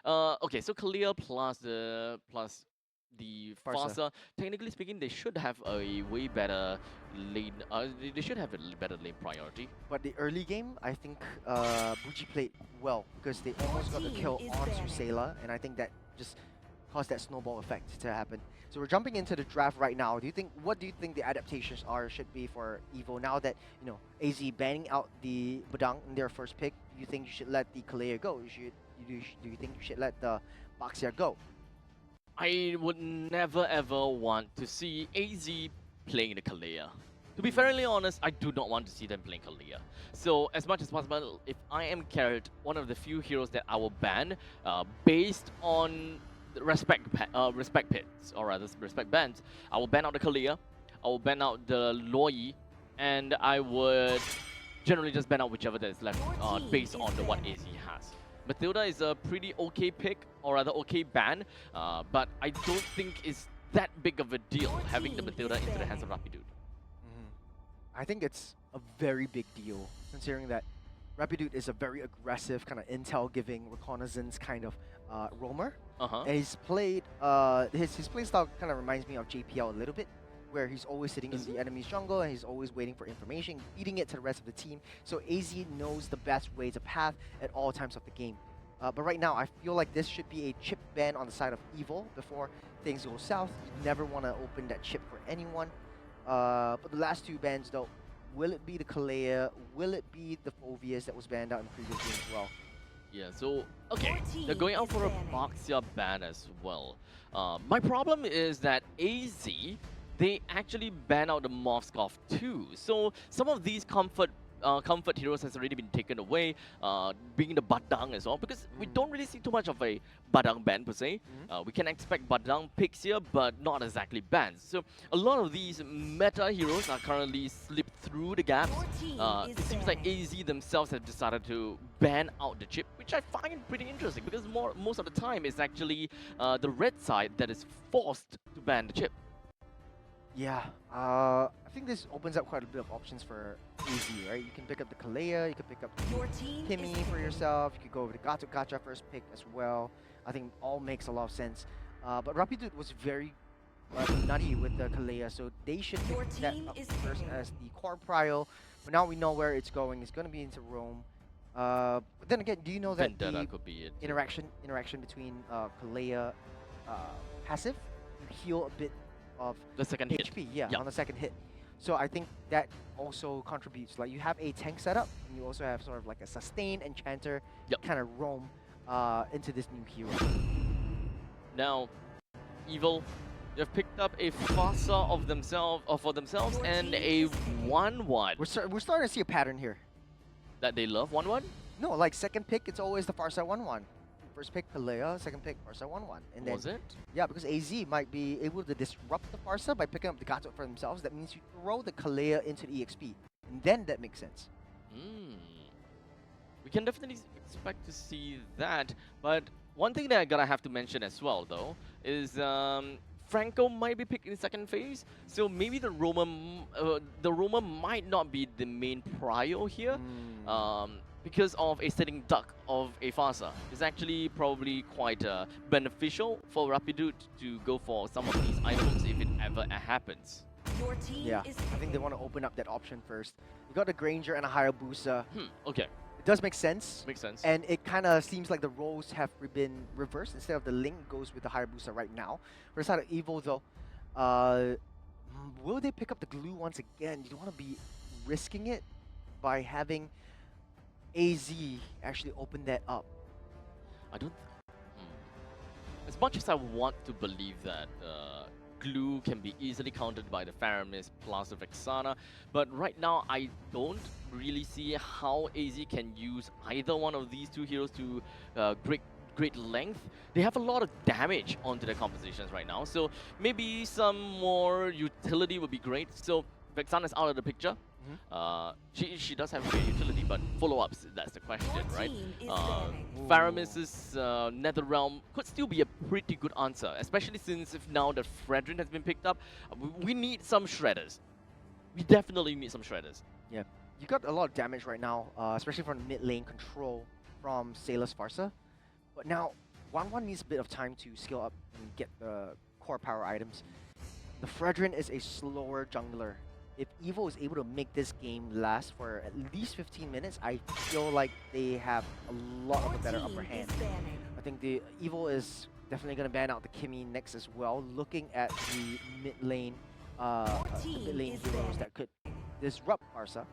Okay, so Kalia plus the Farsa. Farsa, technically speaking, they should have a way better lane. They should have a better lane priority. But the early game, I think Buji played well because they Your almost got the team kill is onto banning. Sayla, and I think that just caused that snowball effect to happen. So we're jumping into the draft right now. What do you think the adaptations should be for Evo now that AZ banning out the Badang in their first pick? Do you think you should let the Kalea go? Do you think you should let the Baxia go? I would never ever want to see AZ playing the Kalia. To be fairly honest, I do not want to see them playing Kalia. So as much as possible, if I am Carrot, one of the few heroes that I will ban, based on the respect pits, or rather respect bans, I will ban out the Kalia, I will ban out the Loi, and I would generally just ban out whichever that is left Your team based is on what banning. AZ has. Matilda is a pretty okay pick, or rather okay ban, but I don't think it's that big of a deal Your having the team Matilda is into the hands of banning. Rapidude. I think it's a very big deal considering that Rapidude is a very aggressive, kind of intel-giving, reconnaissance kind of roamer. Uh-huh. And he's played, his play style kind of reminds me of JPL a little bit, where he's always sitting in Is the it? enemy's jungle and he's always waiting for information, feeding it to the rest of the team. So AZ knows the best way to path at all times of the game. But right now, I feel like this should be a chip ban on the side of Evil before things go south. You never want to open that chip for anyone. But the last two bans, though, will it be the Kalea? Will it be the Phoveus that was banned out in previous game as well? Yeah, so, okay, Your they're team going out is for a banning. Baxia ban as well. My problem is that AZ, they actually ban out the Moskov too. So some of these comfort heroes has already been taken away, being the Badang as well, because we don't really see too much of a Badang ban per se. We can expect Badang picks here, but not exactly bans. So a lot of these meta heroes are currently slipped through the gaps. Your team is It seems like banning. AZ themselves have decided to ban out the chip, which I find pretty interesting because most of the time it's actually the red side that is forced to ban the chip. Yeah, I think this opens up quite a bit of options for AZ, right? You can pick up the Kalea, you can pick up Your team is Kimmy for banning. yourself, you could go with the Gato Gacha first pick as well. I think all makes a lot of sense. But Rapidude was very nutty with the Kalea, so they should pick Your that team up is first picking. as the core prio. But now we know where it's going. It's going to be into Rome. But then again, do you know that Vendetta the could be it too. interaction between Kalea uh, passive, you heal a bit of The second hit. HP, yeah, Yeah. on the second hit. So I think that also contributes. Like you have a tank setup, and you also have sort of like a sustained enchanter Yep. kind of roam into this new hero. Now, Evil, they've picked up a Fasa of themselves, or for themselves, Your and team a is picking. 1-1 We're starting to see a pattern here. that they love. 1-1? No, like second pick, it's always the Farsa 1-1. First pick Kalea, second pick Farsa 1-1. And then Was it? yeah, because AZ might be able to disrupt the Farsa by picking up the Gato for themselves. That means you throw the Kalea into the EXP. And then that makes sense. Hmm. We can definitely expect to see that, but one thing that I gotta have to mention as well, though, is Franco might be picked in second phase, so maybe the Roma might not be the main prio here, because of a sitting duck of a Fasa. It's actually probably quite beneficial for Rapidude to go for some of these items if it ever happens. Your team Yeah, is I think they picking. want to open up that option first. You got the Granger and a Hayabusa. Okay, It does make sense. makes sense. And it kind of seems like the roles have been reversed. Instead of the Link goes with the Hayabusa right now. For the side of Evo though, will they pick up the glue once again? You don't want to be risking it by having AZ actually open that up. I don't. As much as I want to believe that Glue can be easily countered by the Faramis plus the Vexana, but right now I don't really see how AZ can use either one of these two heroes to great length. They have a lot of damage onto their compositions right now, so maybe some more utility would be great. So Vexana is out of the picture. She does have great utility, but follow-ups, that's the question, Your right? team is banning. Faramis's Netherrealm could still be a pretty good answer, especially since if now that Fredrin has been picked up, we need some shredders. We definitely need some shredders. Yeah, you got a lot of damage right now, especially from the mid lane control from Sailor's Farsa. But now, Wanwan needs a bit of time to skill up and get the core power items. The Fredrin is a slower jungler. If Evo is able to make this game last for at least 15 minutes, I feel like they have a lot of a better upper hand. I think the Evo is definitely going to ban out the Kimmy next as well, looking at the mid lane, heroes that could disrupt Barca.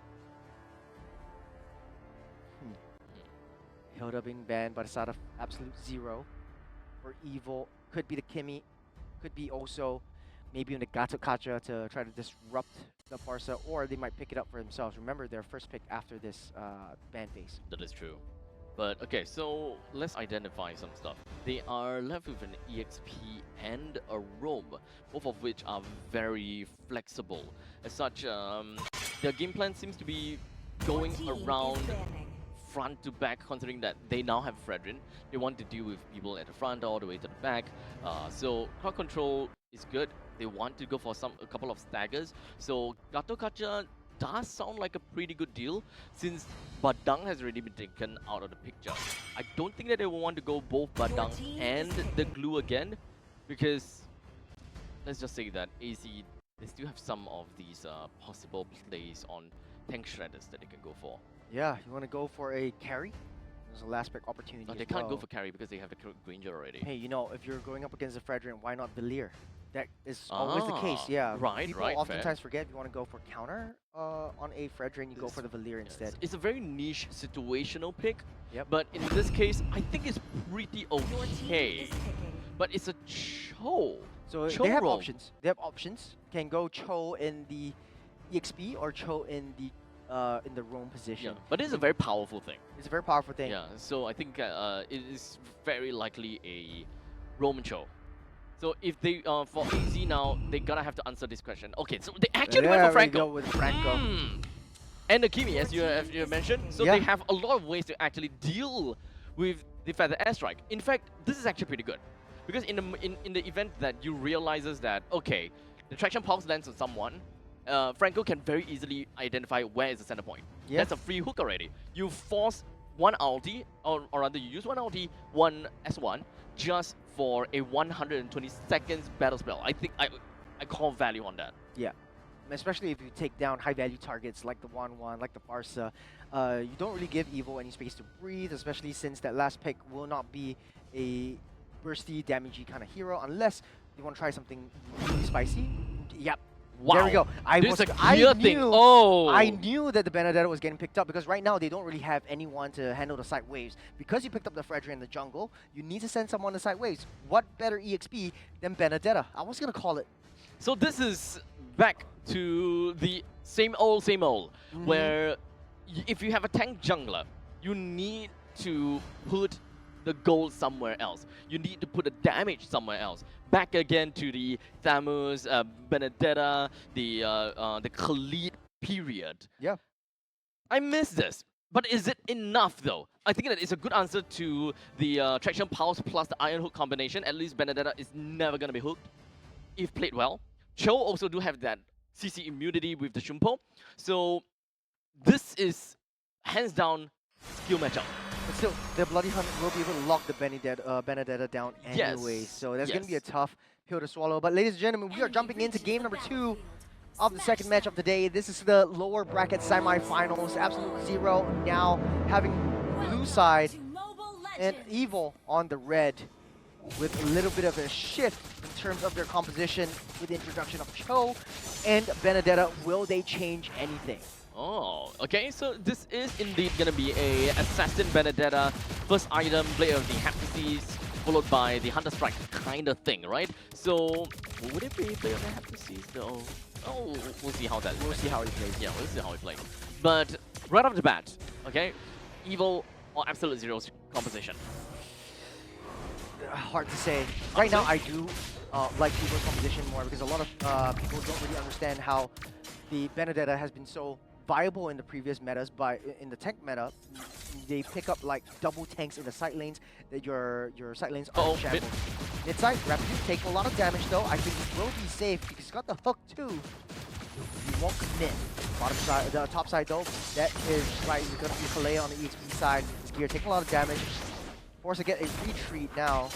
Hilda being banned by the side of Absolute Zero. For Evo, could be the Kimmy, could be also maybe in the Gato Kacha to try to disrupt the Barca, or they might pick it up for themselves. Remember, their first pick after this ban phase. That is true. But okay, so let's identify some stuff. They are left with an EXP and a roam, both of which are very flexible. As such, their game plan seems to be going around front to back, considering that they now have Fredrin. They want to deal with people at the front all the way to the back. So crowd control is good. They want to go for a couple of staggers. So Gato Kacha does sound like a pretty good deal, since Badang has already been taken out of the picture. I don't think that they will want to go both Badang and the glue again, because let's just say that AZ, they still have some of these possible plays on tank shredders that they can go for. Yeah, you want to go for a carry? There's a last pick opportunity. They can't go for carry because they have the Granger already. Hey, you know, if you're going up against a Fredrin, why not Valier? That is always the case, yeah. People oftentimes forget if you want to go for counter on a Fredrin, you go for the Valier instead. It's a very niche situational pick, Yep. but in this case, I think it's pretty okay. But it's a Cho. So Cho they have roll. options. They have options. Can go Cho in the EXP or Cho in the roam position. Yeah, but it's a very powerful thing. It's a very powerful thing. Yeah, so I think it is very likely a Roman Cho. So if they, for AZ now, they gotta have to answer this question. Okay, so they actually went for Franco. Go with Franco. And the Kimi, as you have mentioned. So they have a lot of ways to actually deal with the Feather Airstrike. In fact, this is actually pretty good. Because in the event that you realizes that, okay, the Traction Pulse lands on someone, Franco can very easily identify where is the center point. Yeah. That's a free hook already. You force one ulti, or rather you use one ulti, one S1, just for a 120 seconds battle spell. I think I call value on that. Yeah. Especially if you take down high-value targets like the Wanwan, like the Barca, you don't really give Evo any space to breathe, especially since that last pick will not be a bursty, damagey kind of hero, unless you want to try something really spicy. Yep. Wow. There we go. I knew that the Benedetta was getting picked up, because right now they don't really have anyone to handle the side waves. Because you picked up the Fredrin in the jungle, you need to send someone to side waves. What better EXP than Benedetta? I was going to call it. So this is back to the same old, where if you have a tank jungler, you need to put the gold somewhere else. You need to put the damage somewhere else. Back again to the Thamus, Benedetta, the Khalid period. Yeah. I miss this. But is it enough though? I think that it's a good answer to the Traction Pulse plus the Iron Hook combination. At least Benedetta is never going to be hooked if played well. Cho also do have that CC immunity with the Shumpo. So this is hands down skill matchup. But still, the Bloody Hunt will be able to lock the Benedetta down anyway. So that's going to be a tough pill to swallow. But ladies and gentlemen, we are jumping into game number 2 of the second match of the day. This is the lower bracket semifinals. Absolute Zero now having blue side and Evil on the red, with a little bit of a shift in terms of their composition with the introduction of Cho and Benedetta. Will they change anything? Oh, okay, so this is indeed gonna be a Assassin Benedetta, first item, Blade of the Heptases, followed by the Hunter Strike kind of thing, right? So, would it be Blade of the Heptases though? Oh, we'll see how that We'll see how he plays. Yeah, we'll see how he plays. But, right off the bat, okay, Evil or Absolute Zero's composition? Hard to say. Right now, I do like Evil's composition more, because a lot of people don't really understand how the Benedetta has been so viable in the previous metas. But in the tank meta, they pick up like double tanks in the side lanes, that your side lanes are shambles. Mid side, Rapidly take a lot of damage though. I think he will be safe because he's got the hook too. He won't commit. Bottom side, the top side though, that is right. He's gonna be Kalea on the EXP side. His gear taking a lot of damage. Forced to get a retreat now.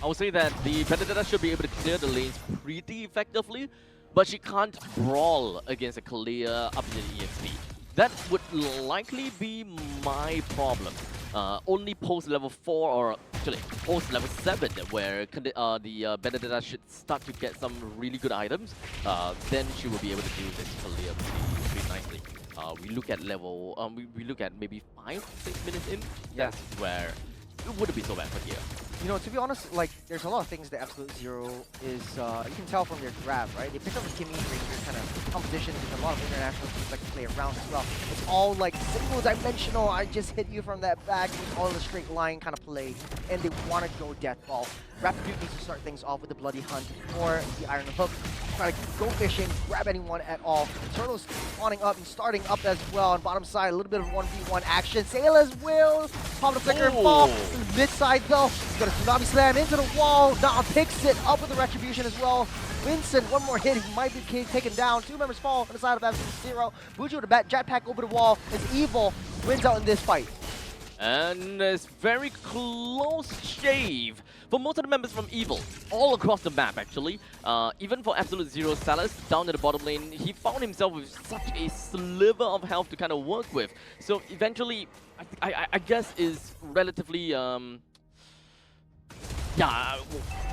I would say that the Vendetta should be able to clear the lanes pretty effectively, but she can't brawl against a Kalia up to the EXP. That would likely be my problem. Only post level 4 or actually post level 7 where the Benedetta should start to get some really good items, then she will be able to do this Kalia pretty nicely. We look at level, we look at maybe 5-6 minutes in, that's where it wouldn't be so bad for here. You know, to be honest, like, there's a lot of things that Absolute Zero is, you can tell from their draft, right? They picked up a Kimmy Ranger kind of competition. There's a lot of international teams like to play around as well. It's all like single dimensional, I just hit you from that back, it's all in a straight line kind of play. And they want to go death ball. Rapid Duke needs to start things off with the Bloody Hunt or the Iron Hook. Try to go fishing, grab anyone at all. The Turtles spawning up and starting up as well. On bottom side, a little bit of 1v1 action. Sailors will pop the flicker and fall. Mid side though, he's got a Tsunami Slam into the wall. Now picks it up with the Retribution as well. Vincent, one more hit, he might be taken down. 2 members fall on the side of Absolute Zero. Buju with a bat, jetpack over the wall as Evil wins out in this fight. And it's very close shave for most of the members from Evil, all across the map actually. Even for Absolute Zero, Salas down to the bottom lane, he found himself with such a sliver of health to kind of work with. So eventually, I guess is relatively, yeah, I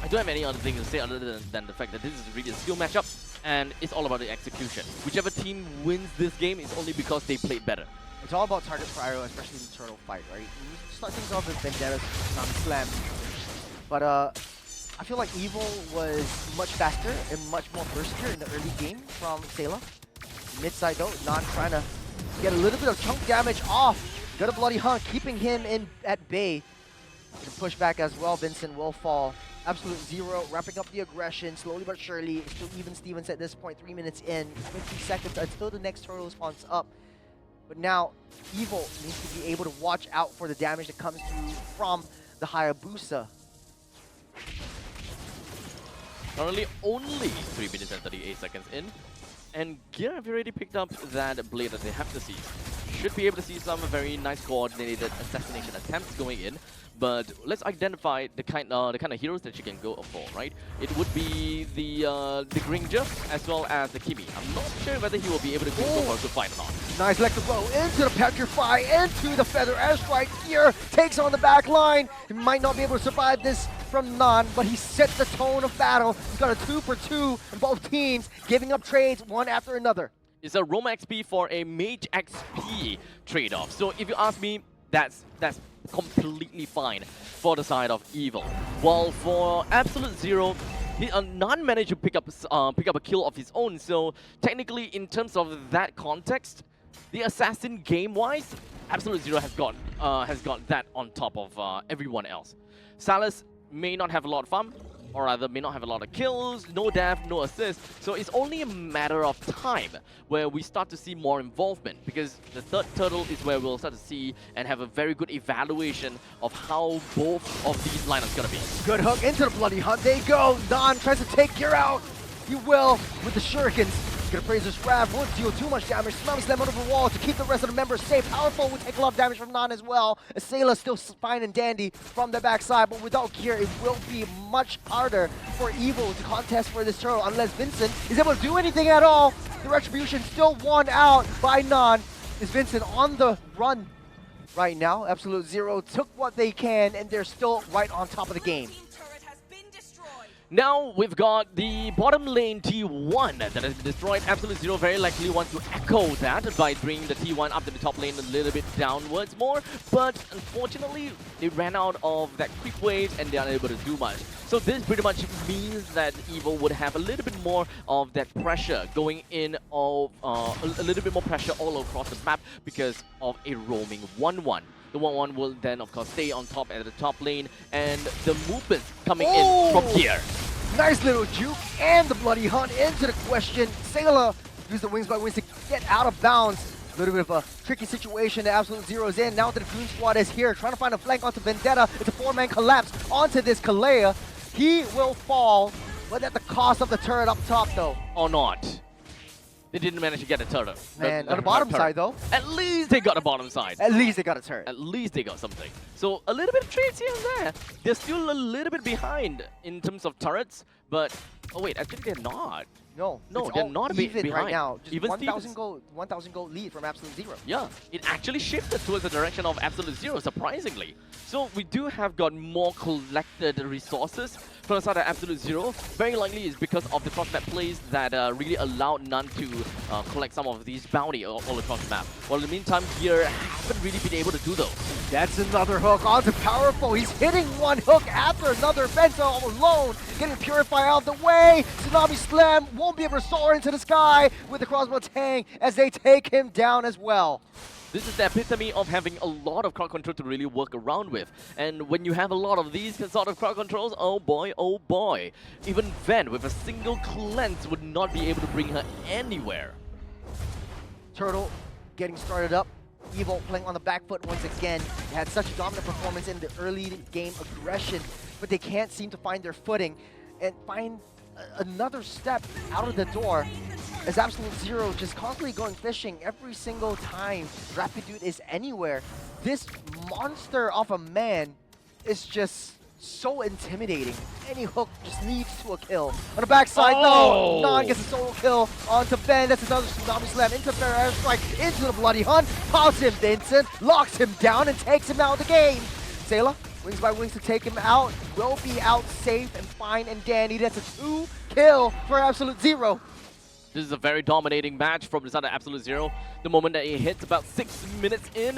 don't have any other thing to say other than the fact that this is really a skill matchup, and it's all about the execution. Whichever team wins this game is only because they played better. It's all about target prio, especially in the turtle fight, right? You start things off with Vendetta's Tsunami Slam. But I feel like Evil was much faster and much more burstier in the early game from Sayla. Mid side though, not trying to get a little bit of chunk damage off. Got a Bloody Hunt, keeping him in at bay. Gonna push back as well, Vincent will fall. Absolute Zero wrapping up the aggression slowly but surely. It's still even Stevens at this point, 3 minutes in, 50 seconds until the next turtle spawns up. But now, Evil needs to be able to watch out for the damage that comes through from the Hayabusa. Currently only 3 minutes and 38 seconds in. And Gear have already picked up that blade that they have to see. Should be able to see some very nice coordinated assassination attempts going in. But let's identify the kind of heroes that you can go for, right? It would be the Gringer as well as the Kimi. I'm not sure whether he will be able to go for a good fight or not. Nice electric blow into the Petrify, into the Feather Airstrike. Here takes on the back line. He might not be able to survive this from Nan, but he sets the tone of battle. He's got a 2 for 2 in both teams, giving up trades one after another. It's a Roma XP for a Mage XP trade-off. So if you ask me, that's completely fine for the side of Evil. While for Absolute Zero, Nan managed to pick up a kill of his own. So technically, in terms of that context, the assassin game-wise, Absolute Zero has got that on top of everyone else. Salas may not have a lot of fun, or rather may not have a lot of kills, no death, no assist. So it's only a matter of time where we start to see more involvement, because the third turtle is where we'll start to see and have a very good evaluation of how both of these lineups gonna be. Good hook into the Bloody Hunt. They go. Nan tries to take Gear out. He will with the shurikens. Gonna praise this grab, won't deal too much damage. Tsunami Slam under the wall to keep the rest of the members safe. Powerful will take a lot of damage from Nan as well. Asayla still fine and dandy from the backside, but without Gear, it will be much harder for Evil to contest for this turtle unless Vincent is able to do anything at all. The Retribution still won out by Nan. Is Vincent on the run right now? Absolute Zero took what they can, and they're still right on top of the game. Now we've got the bottom lane T1 that has been destroyed. Absolute Zero very likely wants to echo that by bringing the T1 up to the top lane a little bit downwards more. But unfortunately, they ran out of that quick wave and they are unable to do much. So this pretty much means that Evil would have a little bit more of that pressure going in, of a little bit more pressure all across the map because of a roaming 1-1. The 1-1 will then, of course, stay on top at the top lane, and the movement coming in from here. Nice little juke, and the Bloody Hunt into the question. Sayla used the wings by wings to get out of bounds. A little bit of a tricky situation that Absolute Zero's in. Now that the Goon Squad is here, trying to find a flank onto Vendetta. It's a 4-man collapse onto this Kalea. He will fall, but at the cost of the turret up top, though. Or not. They didn't manage to get a turret. Man, on the bottom turret. side though, At least they got a bottom side. at least they got a turret. At least they got something. So a little bit of trades here and there. They're still a little bit behind in terms of turrets, but oh wait, actually they're not. No, No, it's they're all not a bit even behind. right now. Just Even 1,000 Stevens. gold, 1,000 gold lead from Absolute Zero. Yeah, it actually shifted towards the direction of Absolute Zero, surprisingly. So we do have got more collected resources from the side of Absolute Zero. Very likely is because of the cross-map plays that really allowed None to collect some of these bounty all across the map. While in the meantime, here haven't really been able to do those. That's another hook onto Powerful. He's hitting one hook after another. Bento alone, getting Purify out of the way. Tsunami Slam won't be able to soar into the sky with the crossbow tang as they take him down as well. This is the epitome of having a lot of crowd control to really work around with. And when you have a lot of these sort of crowd controls, oh boy. Even Ven with a single cleanse would not be able to bring her anywhere. Turtle getting started up. Evil playing on the back foot once again. They had such a dominant performance in the early game aggression, but they can't seem to find their footing and find another step out of the door as Absolute Zero just constantly going fishing every single time Rapidude is anywhere. This monster of a man is just so intimidating. Any hook just leads to a kill. On the backside, Oh! no! Non gets a solo kill onto Ben. That's another Tsunami Slam into Fair Air Strike into the Bloody Hunt. Pops him, Vincent, locks him down and takes him out of the game. Sayla, wings by wings to take him out. Will be out safe and fine and dandy. That's a 2 kill for Absolute Zero. This is a very dominating match from the side of Absolute Zero. The moment that it hits about 6 minutes in,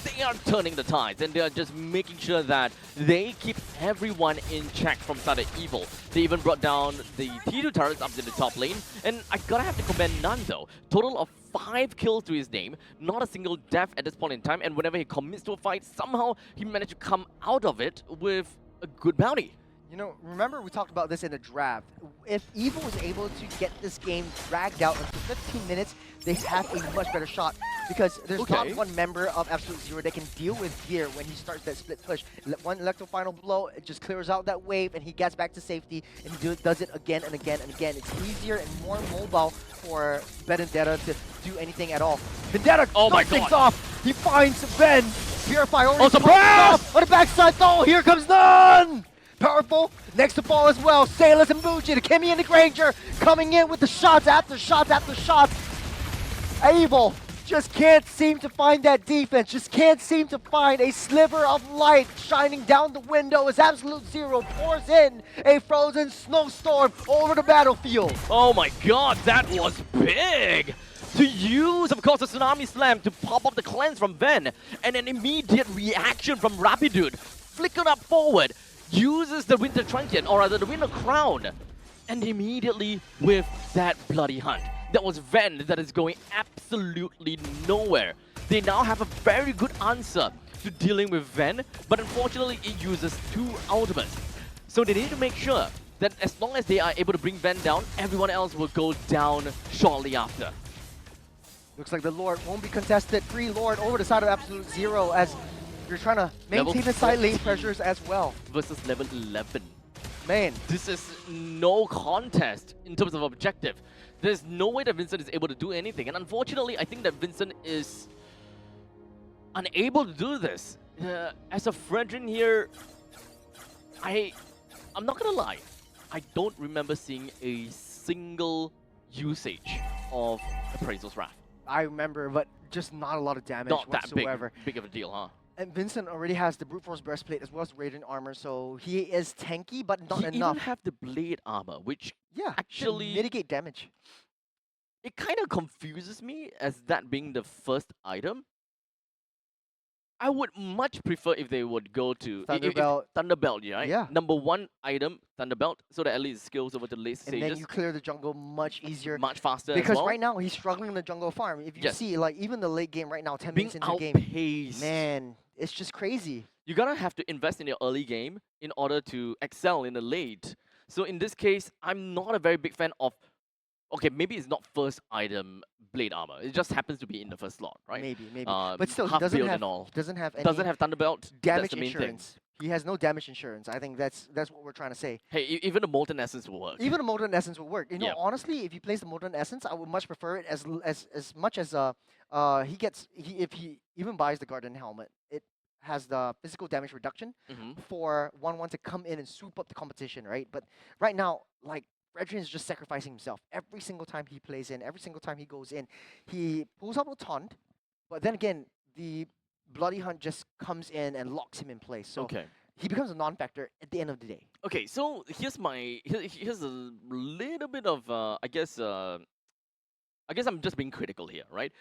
they are turning the tides and they are just making sure that they keep everyone in check from side of Evil. They even brought down the T2 turrets up to the top lane, and I gotta have to commend None though. Total of 5 kills to his name, not a single death at this point in time, and whenever he commits to a fight, somehow he managed to come out of it with a good bounty. You know, remember we talked about this in the draft. If Evil was able to get this game dragged out into 15 minutes, they have a much better shot because there's not Okay. one member of Absolute Zero that can deal with Gear when he starts that split push. One Electro Final Blow, it just clears out that wave and he gets back to safety and he does it again and again and again. It's easier and more mobile for Vendetta to do anything at all. Vendetta Oh my things God. off. He finds Ben. Purify already surprise! off. On the backside though, here comes None! Powerful, next to fall as well. Sailors and Bucci, the Kimmy and the Granger coming in with the shots after shots after shots. Evil just can't seem to find that defense, just can't seem to find a sliver of light shining down the window as Absolute Zero pours in a frozen snowstorm over the battlefield. Oh my god, that was big! To use, of course, the Tsunami Slam to pop up the cleanse from Ven, and an immediate reaction from Rapidude. Flickered up forward, uses the Winter Truncheon, or rather the Winter Crown, and immediately with that Bloody Hunt. That was Ven that is going absolutely nowhere. They now have a very good answer to dealing with Ven, but unfortunately it uses 2 ultimates. So they need to make sure that as long as they are able to bring Ven down, everyone else will go down shortly after. Looks like the Lord won't be contested. Free Lord over the side of Absolute Zero as you're trying to Level maintain the side lane 14. pressures as well. Versus level 11. Man, This is no contest in terms of objective. There's no way that Vincent is able to do anything. And unfortunately, I think that Vincent is unable to do this. As a Fredrin here, I'm not gonna lie. I don't remember seeing a single usage of Appraisal's Wrath. I remember, but just not a lot of damage Not that whatsoever. big of a deal, huh? And Vincent already has the Brute Force Breastplate as well as Radiant Armor, so he is tanky, but not He enough. even have the blade armor, which Yeah, actually- should mitigate damage. it kind of confuses me as that being the first item. I would much prefer if they would go to Thunderbelt, Thunderbelt, right? Yeah. Number 1 item, Thunderbelt, so that at least skills over the late and then stages you clear the jungle much easier. much faster Because as well. right now he's struggling in the jungle farm. If you Yes. see, like even the late game right now, 10 being minutes into the game, outpaced, man, it's just crazy. you're gonna have to invest in your early game in order to excel in the late. So in this case, I'm not a very big fan of. Okay, maybe it's not first item blade armor. It just happens to be in the first slot, right? Maybe. Uh, But still, he half doesn't build have, and all. he doesn't have any Doesn't have Thunderbelt. damage That's the main thing. insurance. He has no damage insurance. I think that's what we're trying to say. Hey, even the Molten Essence will work. Even a Molten Essence will work. You know, Yep. honestly, if he plays the Molten Essence, I would much prefer it as much as if he even buys the Garden Helmet, it has the physical damage reduction Hmm. for 1-1 to come in and swoop up the competition, right? But right now, like Fredrin is just sacrificing himself every single time he plays in, every single time he goes in. He pulls out a taunt, but then again, the Bloody Hunt just comes in and locks him in place. So Okay. he becomes a non-factor at the end of the day. Okay, so here's a little bit of I guess I'm just being critical here, right?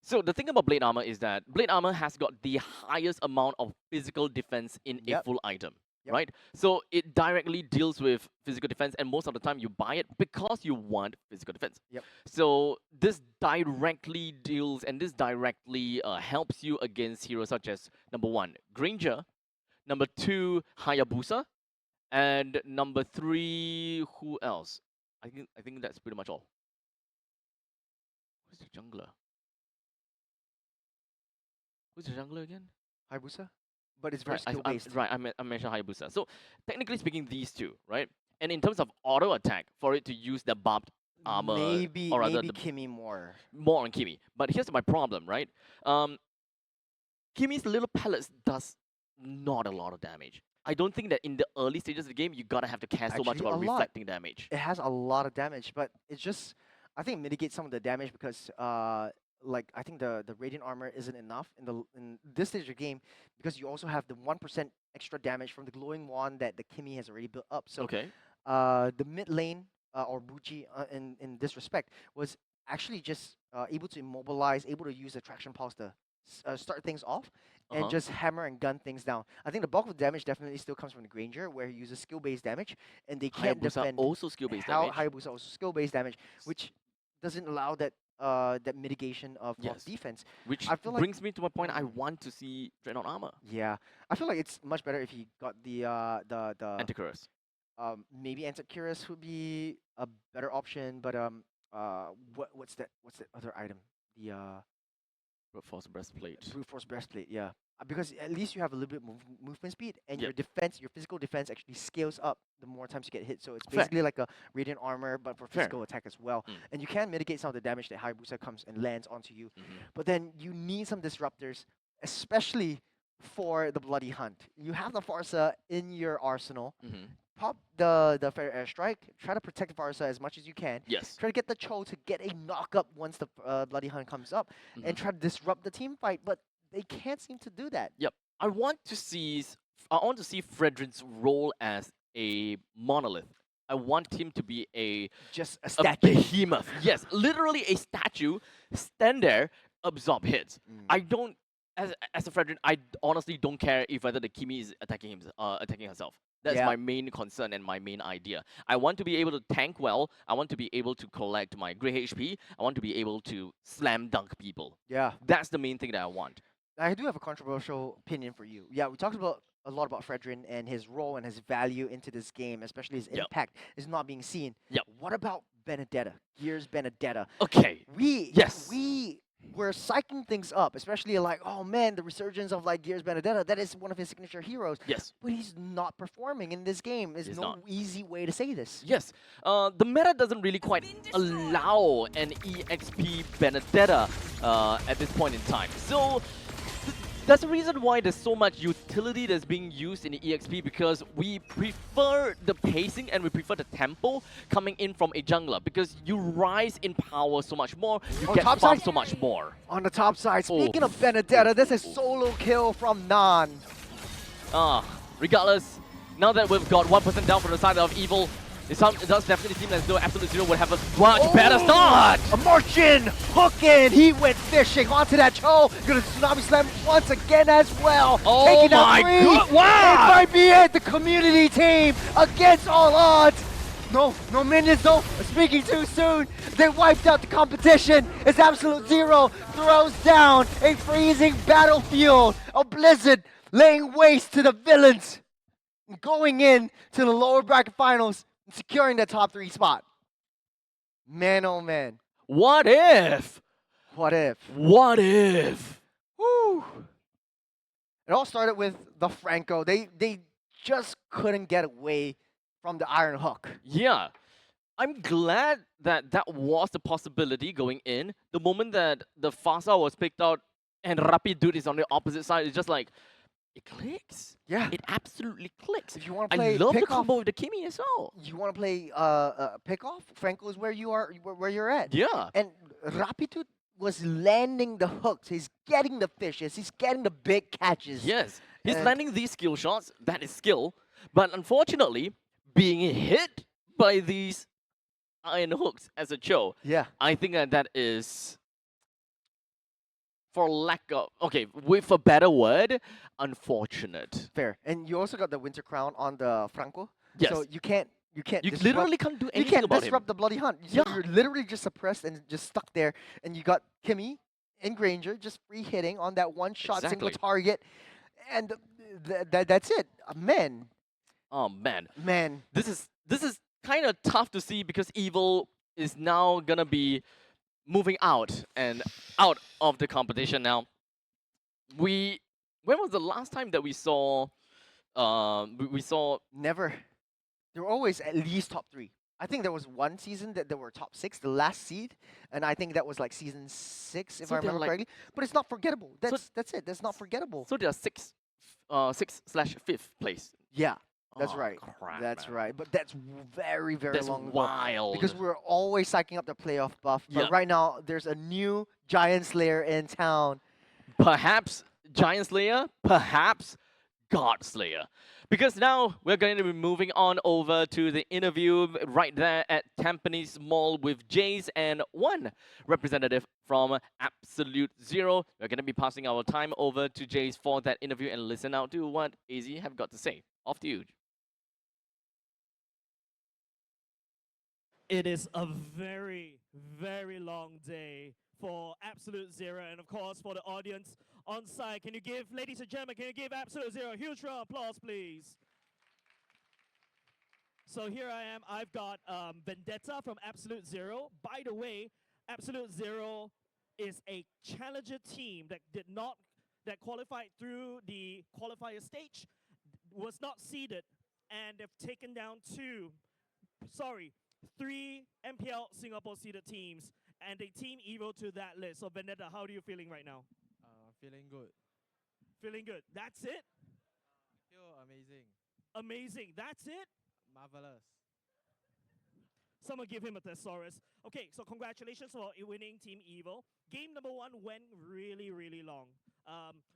So the thing about Blade Armor is that Blade Armor has got the highest amount of physical defense in a Yep. full item, Yep. right? So it directly deals with physical defense, and most of the time you buy it because you want physical defense. Yep. So this directly deals and this directly helps you against heroes such as number 1, Granger, number 2, Hayabusa, and number 3, who else? I think that's pretty much all. Who's the jungler? Who's the jungler again? Hayabusa? But it's very Right, skill based. I mentioned Hayabusa. So technically speaking, these two, right? And in terms of auto attack, for it to use the barbed armor, Maybe or rather maybe the Kimmy more. more on Kimi. But here's my problem, right? Kimi's little pellets does not a lot of damage. I don't think that in the early stages of the game you gotta have to care so much Actually, about a lot. reflecting damage. It has a lot of damage, but it's just I think it mitigates some of the damage because like I think the radiant armor isn't enough in this stage of the game because you also have the 1% extra damage from the glowing wand that the Kimmy has already built up. So Okay. the mid lane or Buji in this respect was actually just able to immobilize, able to use the traction pulse to start things off and Uh-huh. just hammer and gun things down. I think the bulk of the damage definitely still comes from the Granger, where he uses skill-based damage, and they can't Hayabusa defend. also skill-based damage. Hayabusa also skill-based damage, which doesn't allow that that mitigation of Yes. defense. Which I feel like- brings me to my point. I want to see Dreadnought armor. Yeah, I feel like it's much better if he got the Antichorus. maybe Antichorus would be a better option, but what's that other item? The Brute Force breastplate. Brute Force breastplate, yeah. Because at least you have a little bit movement speed, and your Yep. defense, your physical defense actually scales up the more times you get hit. So it's Fair. basically like a radiant armor, but for Fair. physical attack as well. Mm. And you can mitigate some of the damage that Hayabusa comes and lands onto you. Mhm. But then you need some disruptors, especially for the Bloody Hunt. You have the Farsa in your arsenal. Mhm. Pop the Fair Airstrike. Try to protect the Farsa as much as you can. Yes. Try to get the Cho to get a knock-up once the Bloody Hunt comes up, Mhm. and try to disrupt the team fight. But they can't seem to do that. I want to see Fredrin's role as a monolith. I want him to be a Just a a statue. behemoth. Yes, literally a statue. Stand there, absorb hits. Mm. I don't, as a Fredrin, I honestly don't care if whether the Kimi is attacking herself. That's Yeah. my main concern and my main idea. I want to be able to tank well. I want to be able to collect my great HP. I want to be able to slam dunk people. Yeah, That's the main thing that I want. I do have a controversial opinion for you. Yeah, we talked about a lot about Fredrin and his role and his value into this game, especially his Yep. impact is not being seen. Yep. What about Benedetta? Gears Benedetta. Okay. We Yes. we were psyching things up, especially like, oh man, the resurgence of like Gears Benedetta. That is one of his signature heroes. Yes. But he's not performing in this game. There's He's no not. easy way to say this. Yes, the meta doesn't really quite allow an EXP Benedetta at this point in time. So that's the reason why there's so much utility that's being used in the EXP, because we prefer the pacing and we prefer the tempo coming in from a jungler, because you rise in power so much more, you Oh, get top farmed side. so much more. On the top side, speaking Oof. of Benedetta, this is solo kill from Nan. Regardless, now that we've got 1% down from the side of Evil, it does definitely seem as though Absolute Zero would have a much better start! A Marchin hooking. He went fishing onto that Cho. Gonna Tsunami Slam once again as well. Oh Taking out my three. god, wow! It might be it. The community team against all odds. No minions though. Speaking too soon. They wiped out the competition. As Absolute Zero throws down a freezing battlefield. A blizzard laying waste to the villains. Going in to the lower bracket finals and securing the top 3 spot. Man, oh man. What if? What if? What if? Woo! It all started with the Franco. They just couldn't get away from the Iron Hook. Yeah. I'm glad that that was the possibility going in. The moment that the Fasa was picked out and Rapid Dude is on the opposite side, it's just like, it clicks. Yeah. It absolutely clicks. If you want to I play love the pick off, combo with the Kimi as well. you want to play pick off. Franco is where you are, where you're at. Yeah. And Rapitud was landing the hooks. He's getting the fishes. He's getting the big catches. Yes. He's And- landing these skill shots. That is skill. But unfortunately, being hit by these iron hooks as a Cho, Yeah. I think that is, for lack of, okay, with a better word, unfortunate. Fair. And you also got the Winter Crown on the Franco. Yes. So you can't You disrupt, literally can't do you anything can't about disrupt him. the bloody hunt. So Yeah. you're literally just suppressed and just stuck there. And you got Kimmy and Granger just free hitting on that one shot single Exactly. target. And that's it. Man. Oh man, Man. this is kind of tough to see because Evil is now gonna be moving out and out of the competition now. When was the last time that we saw we saw Never. They were always at least top 3. I think there was one season that they were top 6, the last seed, and I think that was like season 6, if So I they're remember like- correctly. But it's not forgettable. That's it. That's not forgettable. so they are 6/5th place. Yeah, that's Oh, right. crap, That's man. right. But that's very, very That's long ago. wild. Because we're always psyching up the playoff buff. But Yep. right now, there's a new Giant Slayer in town. Perhaps Giant Slayer, perhaps God Slayer. Because now we're going to be moving on over to the interview right there at Tampines Mall with Jace and one representative from Absolute Zero. We're going to be passing our time over to Jace for that interview and listen out to what AZ have got to say. Off to you. It is a very, very long day for Absolute Zero, and of course for the audience on site. Can you give, ladies and gentlemen, can you give Absolute Zero a huge round of applause, please? So here I am. I've got Vendetta from Absolute Zero. By the way, Absolute Zero is a challenger team that qualified through the qualifier stage, was not seeded, and they've taken down three MPL Singapore seeded teams, and they team Evo to that list. So Vendetta, how are you feeling right now? Feeling good. Feeling good. That's it? Feel amazing. Amazing. That's it? Marvelous. Someone give him a thesaurus. Okay, so congratulations for winning Team Evo. Game number 1 went really, really long.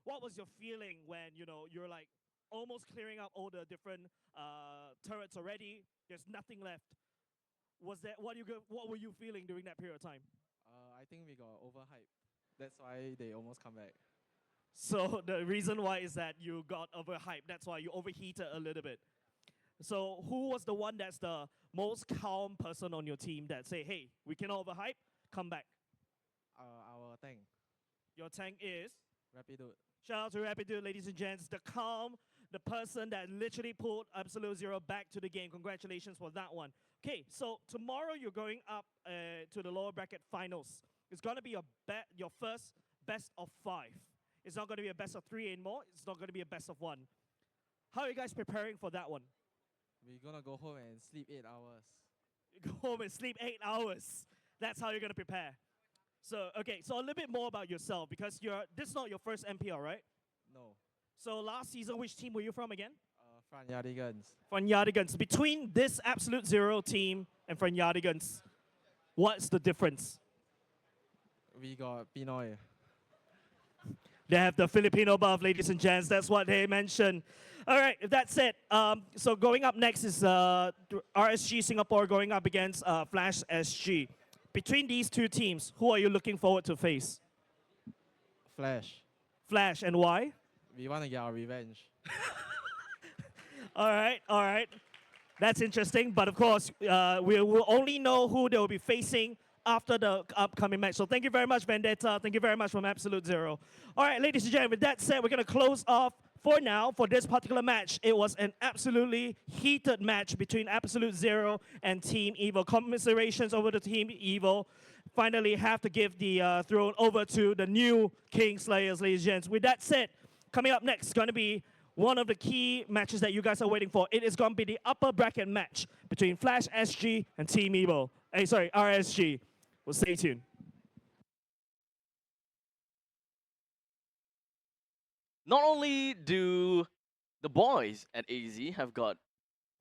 What was your feeling when you're like almost clearing out all the different turrets already? There's nothing left. What were you feeling during that period of time? I think we got overhyped. That's why they almost come back. So the reason why is that you got overhyped. That's why you overheated a little bit. So who was the one that's the most calm person on your team that say, hey, we cannot overhype, come back? Our tank, Your tank is, Rapidude. shout out to Rapidude, ladies and gents, the calm, the person that literally pulled Absolute Zero back to the game. Congratulations for that one. Okay, so tomorrow you're going up to the lower bracket finals. It's going to be your first best of 5. It's not going to be a best of 3 anymore. It's not going to be a best of 1. How are you guys preparing for that one? We're gonna go home and sleep 8 hours. Go home and sleep 8 hours. That's how you're going to prepare. So, okay, so a little bit more about yourself, because this is not your first MPL, right? No. So last season, which team were you from again? Front Yardigans. From Yardigans. Between this Absolute Zero team and from Yardigans, what's the difference? We got Pinoy. They have the Filipino buff, ladies and gents. That's what they mentioned. All right, if that's it. So going up next is RSG Singapore going up against Flash SG. Between these two teams, who are you looking forward to face? Flash. Flash, and why? We want to get our revenge. All right. That's interesting. But of course, we will only know who they will be facing after the upcoming match. So thank you very much, Vendetta. Thank you very much from Absolute Zero. All right, ladies and gentlemen, with that said, we're going to close off for now for this particular match. It was an absolutely heated match between Absolute Zero and Team Evo. Commiserations over to Team Evo. Finally have to give the throne over to the new King Slayers, ladies and gents. With that said, coming up next is going to be one of the key matches that you guys are waiting for. It is going to be the upper bracket match between Flash SG and Team Evo. Sorry, RSG. Well, stay tuned. Not only do the boys at AZ have got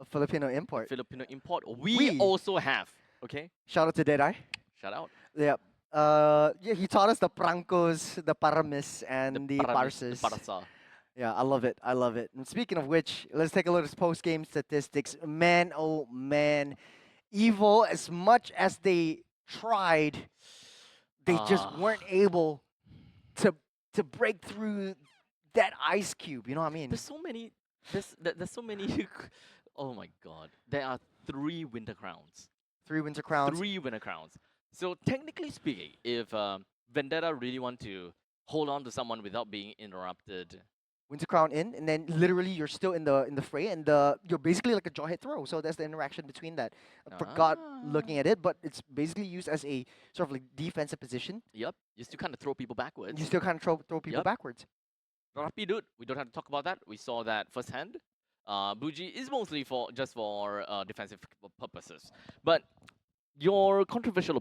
A Filipino import. Filipino import, we We. also have. Okay, Shout out to Deadeye. shout out. Yeah. Yeah, he taught us the prankos, the paramis, and the parses. Parasa. Yeah, I love it. I love it. And speaking of which, let's take a look at post-game statistics. Man, oh man, Evo, as much as they tried, they just Ah. weren't able to break through that ice cube. You know what I mean? There's so many. There's so many. Oh my god, there are 3 winter crowns. 3 winter crowns. 3 winter crowns. So technically speaking, if Vendetta really want to hold on to someone without being interrupted, Winter crown in, and then literally you're still in the fray, and you're basically like a jaw hit throw. So that's the interaction between that. I forgot looking at it, but it's basically used as a sort of like defensive position. yep, you still kind of throw people backwards. You still kind of throw people Yep. backwards. Rapi dude, we don't have to talk about that. We saw that firsthand. Buji is mostly just for defensive purposes. But your controversial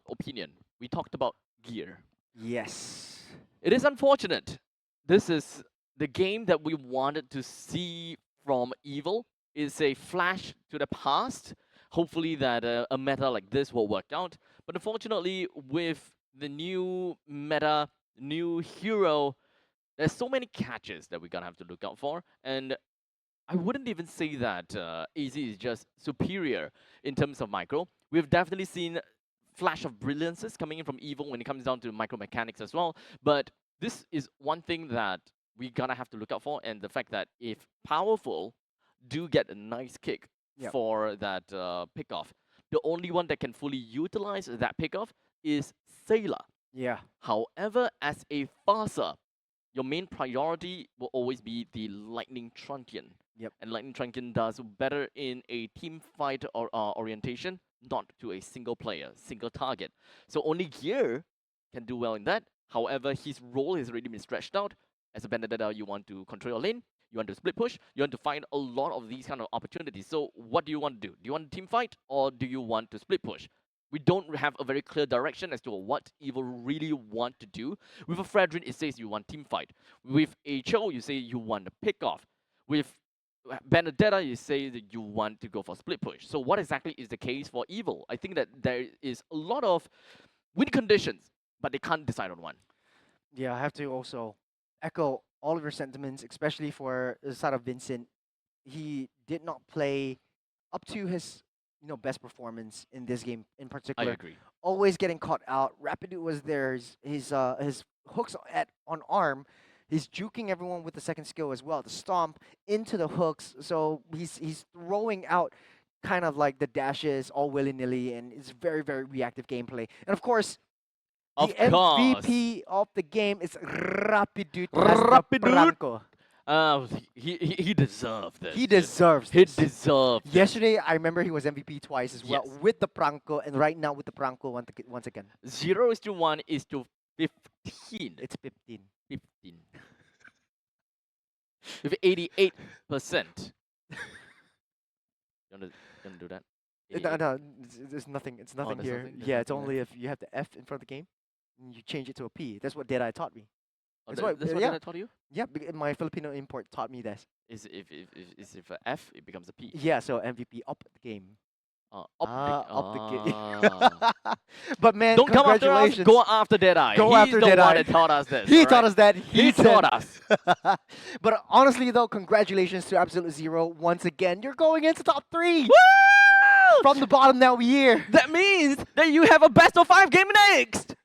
opinion, we talked about gear. Yes. It is unfortunate. This is the game that we wanted to see from Evil. Is a flash to the past. Hopefully that a meta like this will work out. But unfortunately, with the new meta, new hero, there's so many catches that we're gonna have to look out for. And I wouldn't even say that AZ is just superior in terms of micro. We've definitely seen flash of brilliances coming in from Evil when it comes down to micro mechanics as well. But this is one thing that we gonna have to look out for, and the fact that if Powerful do get a nice kick Yep. for that pickoff, the only one that can fully utilize that pickoff is Sailor. Yeah. However, as a Farsa, your main priority will always be the Lightning Truncheon. Yep. And Lightning Truncheon does better in a team fight or orientation, not to a single player, single target. So only Gear can do well in that. However, his role has already been stretched out. As a Vendetta, you want to control your lane, you want to split push, you want to find a lot of these kind of opportunities. So what do you want to do? Do you want to team fight or do you want to split push? We don't have a very clear direction as to what Evil really want to do. With a Fredrin, it says you want team fight. With a Cho, you say you want to pick off. With Benedetta, you say that you want to go for split push. So what exactly is the case for Evil? I think that there is a lot of win conditions, but they can't decide on one. Yeah, I have to also echo all of your sentiments, especially for the side of Vincent. He did not play up to his best performance in this game in I particular. agree. Always getting caught out. Rapidu was there. His hooks on arm. He's juking everyone with the second skill as well. The stomp into the hooks. So he's throwing out kind of like the dashes all willy-nilly, and it's very, very reactive gameplay. And of course, Of the course. MVP of the game is Rapidu. Rapidu. He deserved this. He deserves He this. deserved it. Yesterday, I remember he was MVP twice as well Yes. with the Pranko, and right now with the Pranko once again. 0:1 is to 15. It's 15. 15. With 88%. You want to do that? No, 88. no, there's nothing. It's nothing there's here. nothing? There's Yeah, it's nothing only if you have the F in front of the game, and you change it to a P. That's what Deadeye taught me. Oh, that's that- what- that's what yeah. I taught you? Yeah, my Filipino import taught me this. Is if a F, it becomes a P. Yeah, so MVP up the game. Up Up the game. ah. But man, Don't come after us, congratulations. go after Deadeye. Go He's after the Deadeye. one that taught us this. He alright? taught us that. He said- taught us. But honestly, though, congratulations to Absolute Zero once again. You're going into top 3 Woo! from the bottom now here. That means that you have a best of 5 game next.